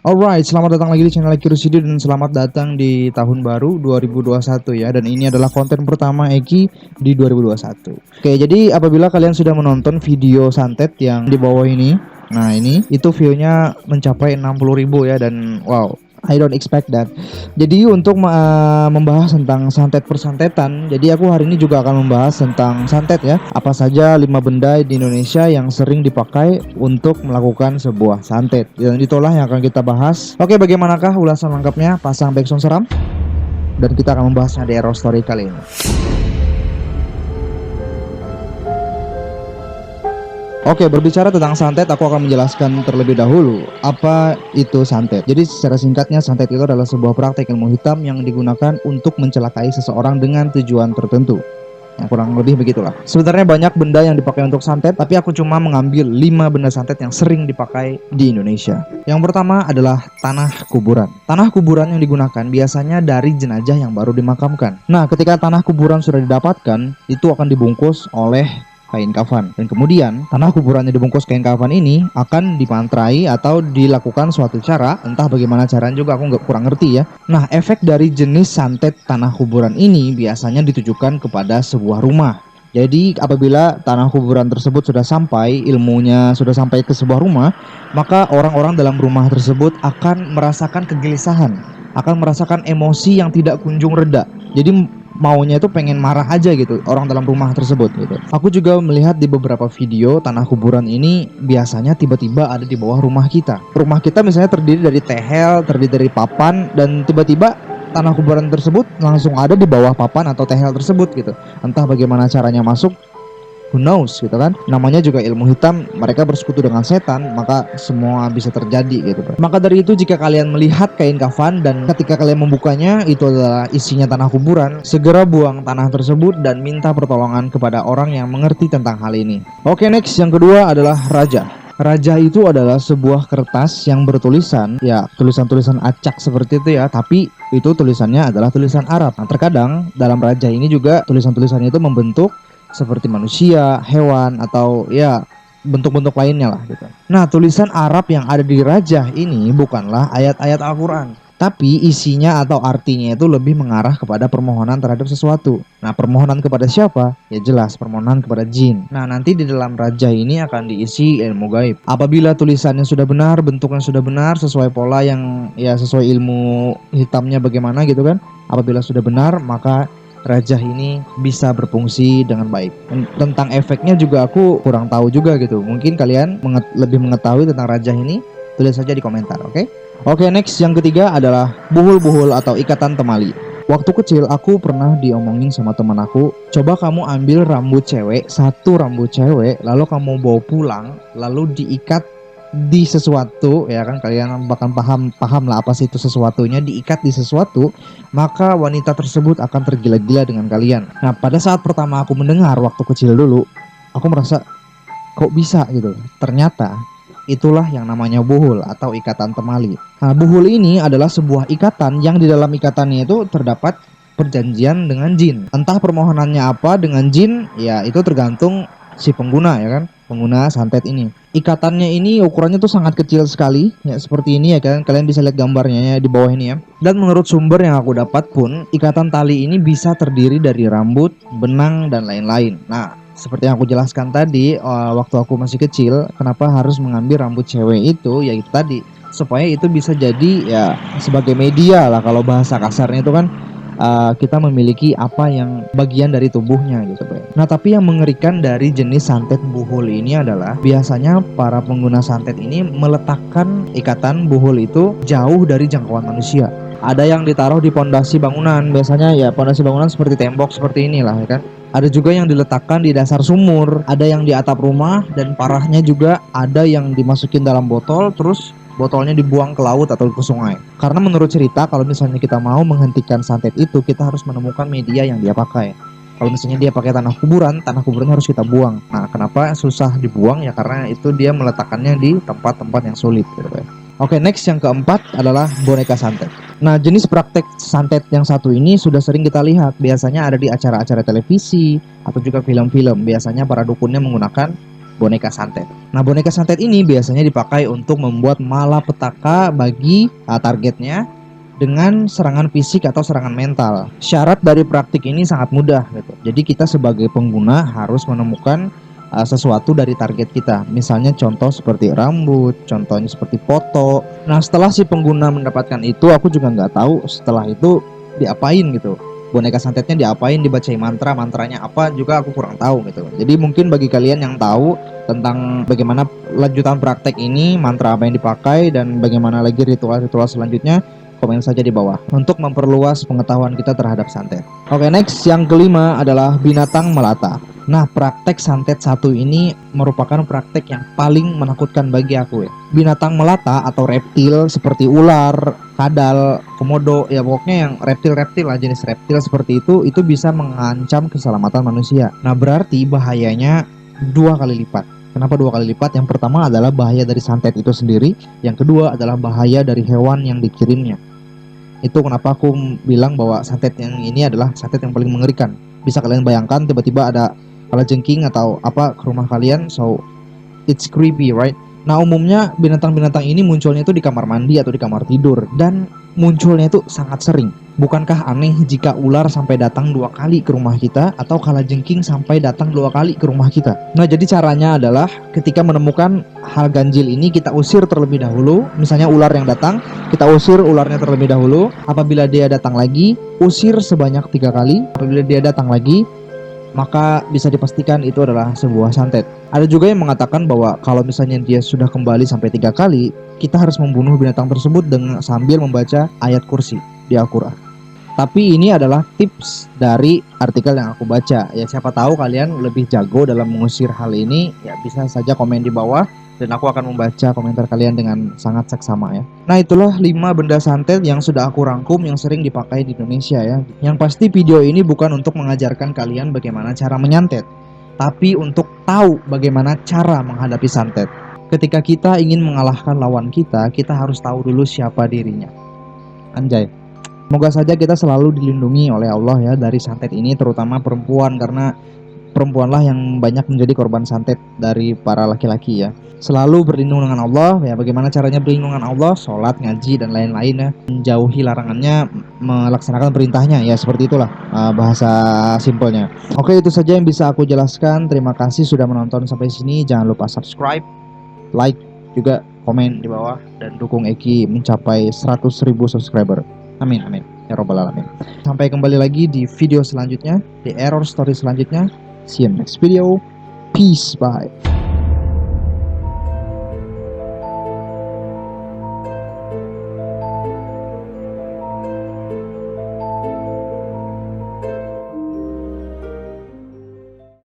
Alright, selamat datang lagi di channel Curiosity dan selamat datang di tahun baru 2021 ya. Dan ini adalah konten pertama Eki di 2021. Oke, jadi apabila kalian sudah menonton video santet yang di bawah ini, nah ini itu view-nya mencapai 60.000 ya, dan wow, I don't expect that. Jadi untuk membahas tentang santet persantetan, jadi aku hari ini juga akan membahas tentang santet ya. Apa saja 5 benda di Indonesia yang sering dipakai untuk melakukan sebuah santet. Dan itulah yang akan kita bahas. Oke, bagaimanakah ulasan lengkapnya? Pasang backsound seram dan kita akan membahasnya di Hero Story kali ini. Oke, berbicara tentang santet, aku akan menjelaskan terlebih dahulu apa itu santet. Jadi secara singkatnya, santet itu adalah sebuah praktek ilmu hitam yang digunakan untuk mencelakai seseorang dengan tujuan tertentu. Yang kurang lebih begitulah. Sebenarnya banyak benda yang dipakai untuk santet, tapi aku cuma mengambil 5 benda santet yang sering dipakai di Indonesia. Yang pertama adalah tanah kuburan. Tanah kuburan yang digunakan biasanya dari jenazah yang baru dimakamkan. Nah, ketika tanah kuburan sudah didapatkan, itu akan dibungkus oleh kain kafan, dan kemudian tanah kuburan yang dibungkus kain kafan ini akan dimantrai atau dilakukan suatu cara, entah bagaimana caranya juga aku kurang ngerti ya. Nah, efek dari jenis santet tanah kuburan ini biasanya ditujukan kepada sebuah rumah. Jadi apabila tanah kuburan tersebut sudah sampai, ilmunya sudah sampai ke sebuah rumah, maka orang-orang dalam rumah tersebut akan merasakan kegelisahan, akan merasakan emosi yang tidak kunjung reda. Jadi maunya itu pengen marah aja gitu orang dalam rumah tersebut gitu. Aku juga melihat di beberapa video tanah kuburan ini biasanya tiba-tiba ada di bawah rumah kita. Rumah kita misalnya terdiri dari tehel, terdiri dari papan, dan tiba-tiba tanah kuburan tersebut langsung ada di bawah papan atau tehel tersebut gitu. Entah bagaimana caranya masuk, who knows gitu kan. Namanya juga ilmu hitam, mereka bersekutu dengan setan, maka semua bisa terjadi gitu. Maka dari itu, jika kalian melihat kain kafan dan ketika kalian membukanya itu adalah isinya tanah kuburan, segera buang tanah tersebut dan minta pertolongan kepada orang yang mengerti tentang hal ini. Oke, next, yang kedua adalah raja. Raja itu adalah sebuah kertas yang bertulisan, ya tulisan-tulisan acak seperti itu ya, tapi itu tulisannya adalah tulisan Arab. Nah, terkadang dalam raja ini juga tulisan-tulisannya itu membentuk seperti manusia, hewan, atau ya bentuk-bentuk lainnya lah gitu. Nah, tulisan Arab yang ada di raja ini bukanlah ayat-ayat Al-Quran, tapi isinya atau artinya itu lebih mengarah kepada permohonan terhadap sesuatu. Nah, permohonan kepada siapa? Ya jelas, permohonan kepada jin. Nah, nanti di dalam raja ini akan diisi ilmu gaib. Apabila tulisannya sudah benar, bentuknya sudah benar, sesuai pola yang ya sesuai ilmu hitamnya bagaimana gitu kan. Apabila sudah benar, maka raja ini bisa berfungsi dengan baik. Tentang efeknya juga aku kurang tahu juga gitu. Mungkin kalian lebih mengetahui tentang raja ini, tulis saja di komentar, oke? Oke, next, yang ketiga adalah buhul-buhul atau ikatan temali. Waktu kecil aku pernah diomongin sama teman aku, coba kamu ambil rambut cewek, satu rambut cewek, lalu kamu bawa pulang, lalu diikat di sesuatu, ya kan, kalian bakal paham lah apa sih itu sesuatunya, diikat di sesuatu, maka wanita tersebut akan tergila-gila dengan kalian. Nah, pada saat pertama aku mendengar waktu kecil dulu, aku merasa kok bisa gitu. Ternyata itulah yang namanya buhul atau ikatan temali. Nah, buhul ini adalah sebuah ikatan yang di dalam ikatannya itu terdapat perjanjian dengan jin. Entah permohonannya apa dengan jin, ya itu tergantung si pengguna, ya kan, pengguna santet ini. Ikatannya ini ukurannya tuh sangat kecil sekali, ya seperti ini ya kan, kalian bisa lihat gambarnya ya di bawah ini ya. Dan menurut sumber yang aku dapat pun, ikatan tali ini bisa terdiri dari rambut, benang, dan lain-lain. Nah, seperti yang aku jelaskan tadi, waktu aku masih kecil, kenapa harus mengambil rambut cewek itu, ya itu tadi, supaya itu bisa jadi ya sebagai media lah, kalau bahasa kasarnya itu kan, kita memiliki apa yang bagian dari tubuhnya gitu, Bro. Nah, tapi yang mengerikan dari jenis santet buhul ini adalah biasanya para pengguna santet ini meletakkan ikatan buhul itu jauh dari jangkauan manusia. Ada yang ditaruh di pondasi bangunan, biasanya ya pondasi bangunan seperti tembok seperti inilah ya kan. Ada juga yang diletakkan di dasar sumur, ada yang di atap rumah, dan parahnya juga ada yang dimasukin dalam botol terus botolnya dibuang ke laut atau ke sungai. Karena menurut cerita, kalau misalnya kita mau menghentikan santet itu, kita harus menemukan media yang dia pakai. Kalau misalnya dia pakai tanah kuburan harus kita buang. Nah, kenapa susah dibuang? Ya karena itu dia meletakkannya di tempat-tempat yang sulit gitu ya. Oke, next, yang keempat adalah boneka santet. Nah, jenis praktek santet yang satu ini sudah sering kita lihat. Biasanya ada di acara-acara televisi atau juga film-film. Biasanya para dukunnya menggunakan boneka santet. Nah, boneka santet ini biasanya dipakai untuk membuat malapetaka bagi targetnya dengan serangan fisik atau serangan mental. Syarat dari praktik ini sangat mudah gitu. Jadi kita sebagai pengguna harus menemukan sesuatu dari target kita. Misalnya contoh seperti rambut, contohnya seperti foto. Nah, setelah si pengguna mendapatkan itu, aku juga nggak tahu setelah itu diapain gitu. Boneka santetnya diapain, dibacain mantranya apa juga aku kurang tahu gitu. Jadi mungkin bagi kalian yang tahu tentang bagaimana lanjutan praktek ini, mantra apa yang dipakai, dan bagaimana lagi ritual-ritual selanjutnya, komen saja di bawah untuk memperluas pengetahuan kita terhadap santet. Oke, next yang kelima adalah binatang melata. Nah, praktek santet satu ini merupakan praktek yang paling menakutkan bagi aku ya. Binatang melata atau reptil seperti ular, kadal, komodo, ya pokoknya yang reptil-reptil lah, jenis reptil seperti itu bisa mengancam keselamatan manusia. Nah, berarti bahayanya 2 kali lipat. Kenapa 2 kali lipat? Yang pertama adalah bahaya dari santet itu sendiri, yang kedua adalah bahaya dari hewan yang dikirimnya. Itu kenapa aku bilang bahwa santet yang ini adalah santet yang paling mengerikan. Bisa kalian bayangkan tiba-tiba ada kalajengking atau apa ke rumah kalian, so it's creepy, right? Nah, umumnya binatang-binatang ini munculnya itu di kamar mandi atau di kamar tidur, dan munculnya itu sangat sering. Bukankah aneh jika ular sampai datang 2 kali ke rumah kita atau kalajengking sampai datang 2 kali ke rumah kita? Nah, jadi caranya adalah ketika menemukan hal ganjil ini, kita usir terlebih dahulu. Misalnya ular yang datang, kita usir ularnya terlebih dahulu. Apabila dia datang lagi, usir sebanyak 3 kali. Apabila dia datang lagi, maka bisa dipastikan itu adalah sebuah santet. Ada juga yang mengatakan bahwa kalau misalnya dia sudah kembali sampai 3 kali, kita harus membunuh binatang tersebut dengan sambil membaca ayat kursi di Al-Quran. Tapi ini adalah tips dari artikel yang aku baca. Ya, siapa tahu kalian lebih jago dalam mengusir hal ini, ya bisa saja komen di bawah dan aku akan membaca komentar kalian dengan sangat seksama ya. Nah, itulah 5 benda santet yang sudah aku rangkum yang sering dipakai di Indonesia ya. Yang pasti video ini bukan untuk mengajarkan kalian bagaimana cara menyantet, tapi untuk tahu bagaimana cara menghadapi santet. Ketika kita ingin mengalahkan lawan kita harus tahu dulu siapa dirinya. Anjay. Semoga saja kita selalu dilindungi oleh Allah ya dari santet ini, terutama perempuan, karena perempuanlah yang banyak menjadi korban santet dari para laki-laki ya. Selalu berlindung dengan Allah ya. Bagaimana caranya berlindung dengan Allah? Sholat, ngaji, dan lain-lain ya. Menjauhi larangannya, melaksanakan perintahnya ya, seperti itulah bahasa simpelnya. Oke, itu saja yang bisa aku jelaskan. Terima kasih sudah menonton sampai sini. Jangan lupa subscribe, like, juga komen di bawah, dan dukung Eki mencapai 100.000 subscriber. Amin, amin ya robbal alamin. Sampai kembali lagi di video selanjutnya, di error story selanjutnya. See you next video. Peace, bye.